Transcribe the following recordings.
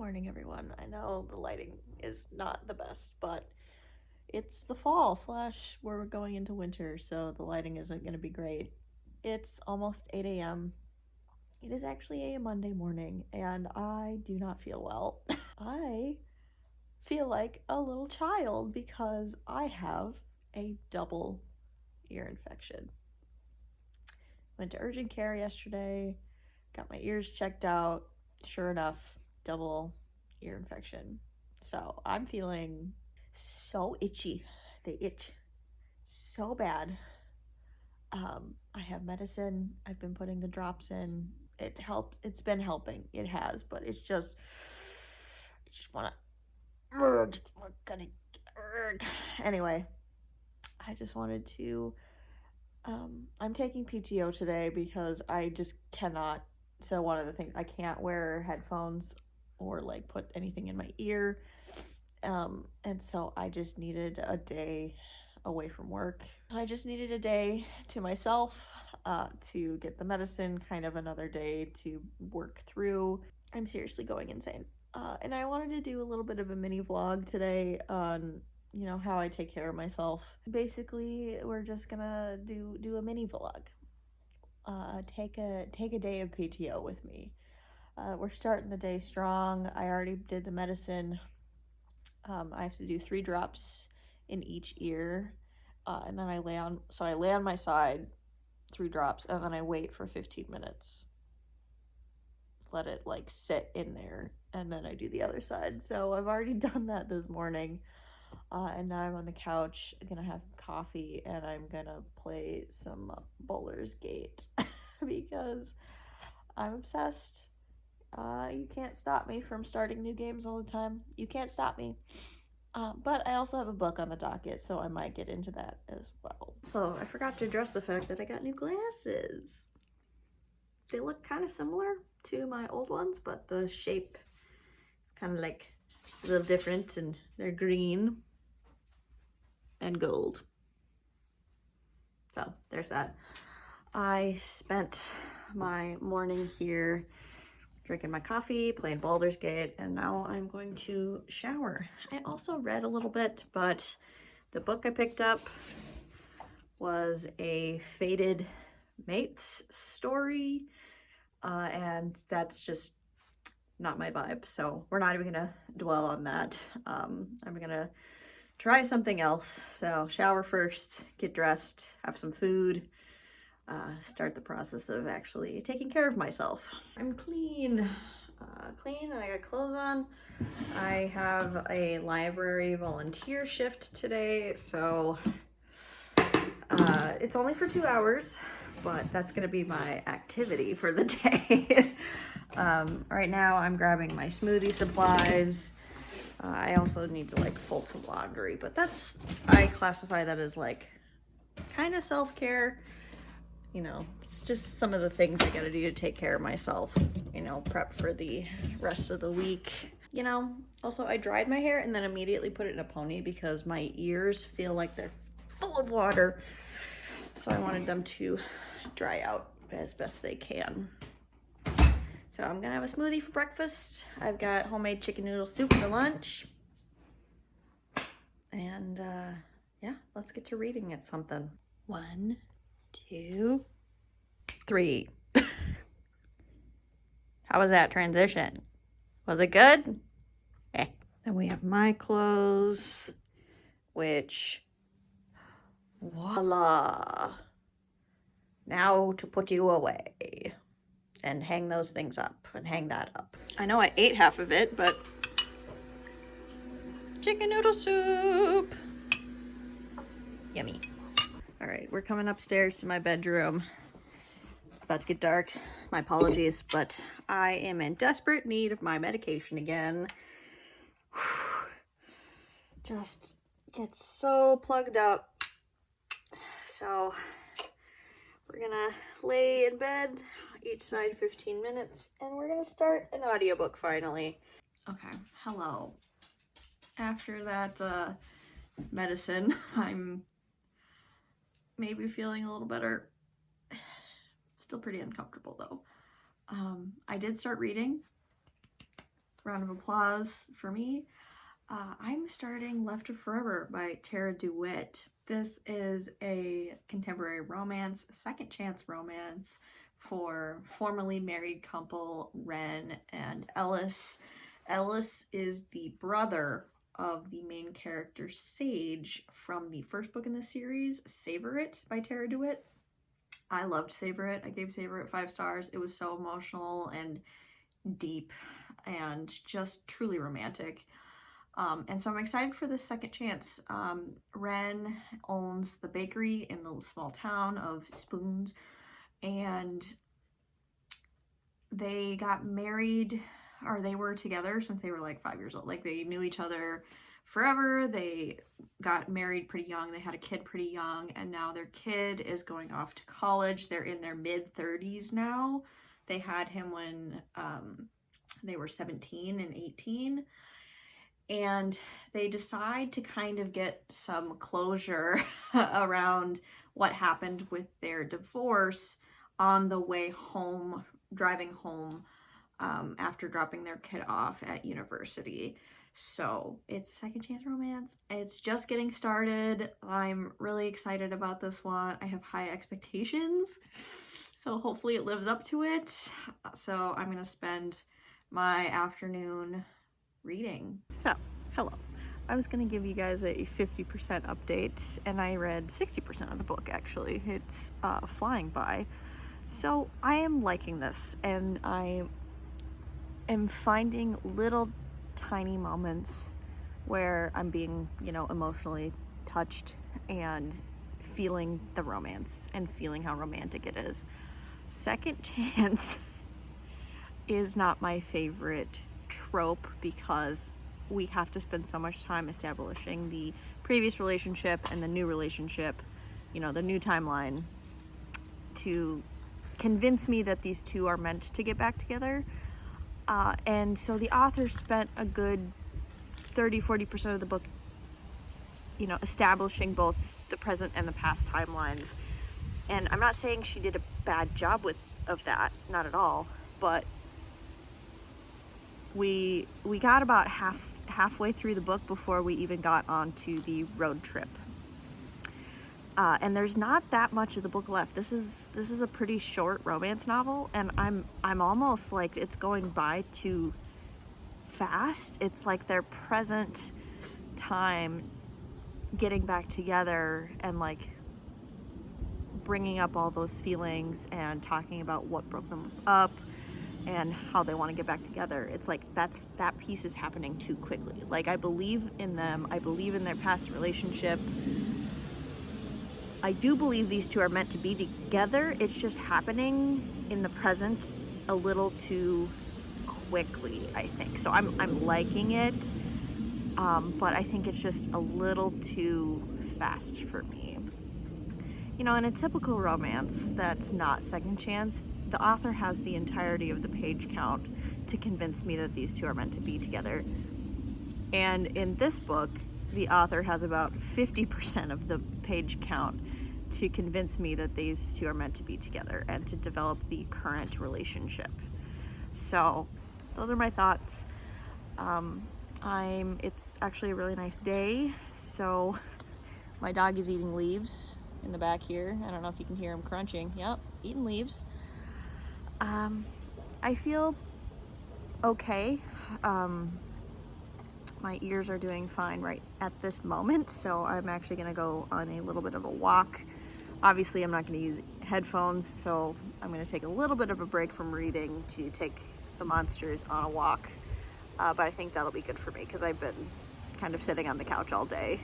Morning, everyone. I know the lighting is not the best, but it's the fall slash we're going into winter, so the lighting isn't going to be great. It's almost 8 a.m. It is actually a Monday morning, and I do not feel well. I feel like a little child because I have a double ear infection. Went to urgent care yesterday, got my ears checked out. Sure enough, double ear infection. So I'm feeling so itchy. They itch so bad. I have medicine. I've been putting the drops in. It helps. It's been helping. It has, but it's just, I just want to, anyway, I just wanted to, I'm taking PTO today because I just cannot. So one of the things, I can't wear headphones or like put anything in my ear. And so I just needed a day away from work. I just needed a day to myself to get the medicine, kind of another day to work through. I'm seriously going insane. And I wanted to do a little bit of a mini vlog today on, you know, how I take care of myself. Basically, we're just gonna do a mini vlog. Take a day of PTO with me. We're starting the day strong. I already did the medicine. I have to do 3 drops in each ear, and then I lay on my side, 3 drops, and then I wait for 15 minutes. Let it like sit in there, and then I do the other side. So I've already done that this morning, and now I'm on the couch, gonna have coffee, and I'm gonna play some Baldur's Gate because I'm obsessed. You can't stop me from starting new games all the time. You can't stop me. But I also have a book on the docket, so I might get into that as well. So I forgot to address the fact that I got new glasses. They look kind of similar to my old ones, but the shape is kind of like a little different, and they're green and gold. So there's that. I spent my morning here drinking my coffee, playing Baldur's Gate, and now I'm going to shower. I also read a little bit, but the book I picked up was a Fated Mates story, and that's just not my vibe, so we're not even gonna dwell on that. I'm gonna try something else. So shower first, get dressed, have some food, start the process of actually taking care of myself. I'm clean, and I got clothes on. I have a library volunteer shift today, so it's only for 2 hours, but that's gonna be my activity for the day. Right now I'm grabbing my smoothie supplies. I also need to like fold some laundry, but I classify that as like kind of self-care. You know, it's just some of the things I gotta do to take care of myself, you know, prep for the rest of the week. You know, also I dried my hair and then immediately put it in a pony because my ears feel like they're full of water. So I wanted them to dry out as best they can. So I'm gonna have a smoothie for breakfast. I've got homemade chicken noodle soup for lunch. And yeah, let's get to reading at something. 1, 2, 3. How was that transition? Was it good? Eh. Then we have my clothes, which, voila. Now to put you away and hang those things up and hang that up. I know I ate half of it, but chicken noodle soup. Yummy. All right, we're coming upstairs to my bedroom. It's about to get dark. My apologies, but I am in desperate need of my medication again. Just get so plugged up. So we're gonna lay in bed, each side 15 minutes, and we're gonna start an audiobook finally. Okay, hello. After that medicine, I'm maybe feeling a little better. Still pretty uncomfortable though. I did start reading. round of applause for me. I'm starting Left of Forever by Tara DeWitt. This is a contemporary romance, second chance romance for formerly married couple Ren and Ellis. Ellis is the brother of the main character Sage from the first book in the series, Savor It by Tara DeWitt. I loved Savor It. I gave Savor It 5 stars. It was so emotional and deep and just truly romantic. And so I'm excited for this second chance. Ren owns the bakery in the small town of Spoons, and they got married, or they were together since they were like 5 years old. Like, they knew each other forever. They got married pretty young. They had a kid pretty young, and now their kid is going off to college. They're in their mid-30s now. They had him when they were 17 and 18. And they decide to kind of get some closure around what happened with their divorce on the way home, driving home after dropping their kid off at university. So it's a second chance romance. It's just getting started. I'm really excited about this one. I have high expectations, so hopefully it lives up to it. So I'm gonna spend my afternoon reading. So, hello. I was gonna give you guys a 50% update, and I read 60% of the book, actually. It's flying by. So I am liking this, and I am finding little tiny moments where I'm being, emotionally touched and feeling the romance and feeling how romantic it is. Second chance is not my favorite trope because we have to spend so much time establishing the previous relationship and the new relationship, the new timeline, to convince me that these two are meant to get back together. And so the author spent a good 30-40% of the book, establishing both the present and the past timelines. And I'm not saying she did a bad job of that, not at all, but we got about halfway through the book before we even got onto the road trip. And there's not that much of the book left. This is a pretty short romance novel, and I'm almost like it's going by too fast. It's like their present time getting back together and like bringing up all those feelings and talking about what broke them up and how they want to get back together. It's like that piece is happening too quickly. Like, I believe in them. I believe in their past relationship. I do believe these two are meant to be together. It's just happening in the present a little too quickly, I think. So I'm liking it, but I think it's just a little too fast for me. In a typical romance that's not second chance, the author has the entirety of the page count to convince me that these two are meant to be together. And in this book, the author has about 50% of the page count to convince me that these two are meant to be together and to develop the current relationship. So those are my thoughts. It's actually a really nice day. So my dog is eating leaves in the back here. I don't know if you can hear him crunching. Yep, eating leaves. I feel okay. My ears are doing fine right at this moment, so I'm actually gonna go on a little bit of a walk. Obviously, I'm not gonna use headphones, so I'm gonna take a little bit of a break from reading to take the monsters on a walk. But I think that'll be good for me because I've been kind of sitting on the couch all day.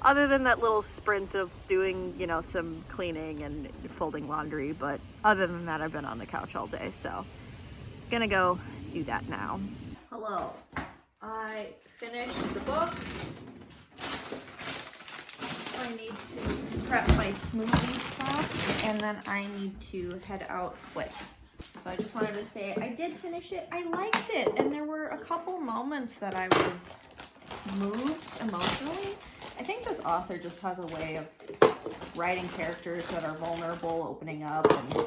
Other than that little sprint of doing, some cleaning and folding laundry, but other than that, I've been on the couch all day, so gonna go do that now. Hello. I finished the book. I need to prep my smoothie stuff, and then I need to head out quick. So I just wanted to say I did finish it. I liked it, and there were a couple moments that I was moved emotionally. I think this author just has a way of writing characters that are vulnerable, opening up, and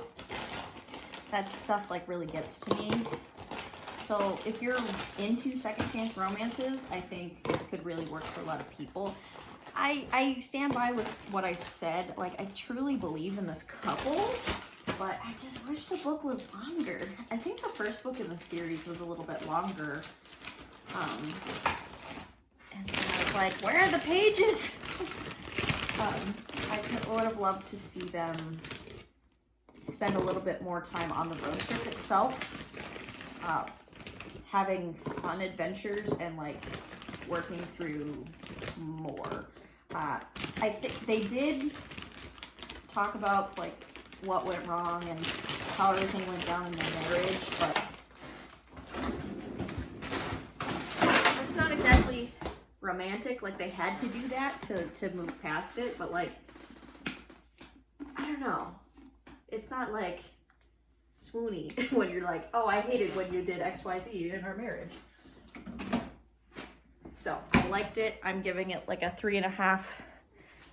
that stuff like really gets to me. So So if you're into second chance romances, I think this could really work for a lot of people. I stand by with what I said. Like, I truly believe in this couple, but I just wish the book was longer. I think the first book in the series was a little bit longer. And so I was like, where are the pages? I would have loved to see them spend a little bit more time on the road trip itself, having fun adventures and like working through more. I think they did talk about like what went wrong and how everything went down in their marriage, but it's not exactly romantic. Like, they had to do that to move past it, but like, I don't know. It's not like swoony when you're like, oh, I hated when you did XYZ in our marriage. So I liked it. I'm giving it like a 3.5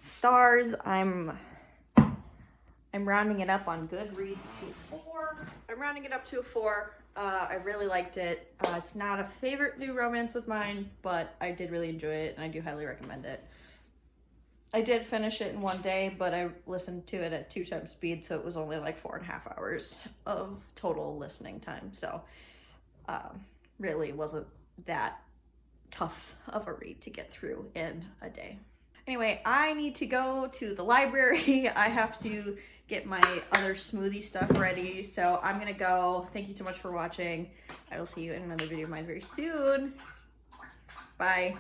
stars. I'm rounding it up on Goodreads to a 4. I'm rounding it up to a 4. I really liked it. It's not a favorite new romance of mine, but I did really enjoy it, and I do highly recommend it. I did finish it in one day, but I listened to it at 2 times speed, so it was only like 4.5 hours of total listening time. So really wasn't that tough of a read to get through in a day. Anyway, I need to go to the library. I have to get my other smoothie stuff ready, so I'm gonna go. Thank you so much for watching. I will see you in another video of mine very soon. Bye.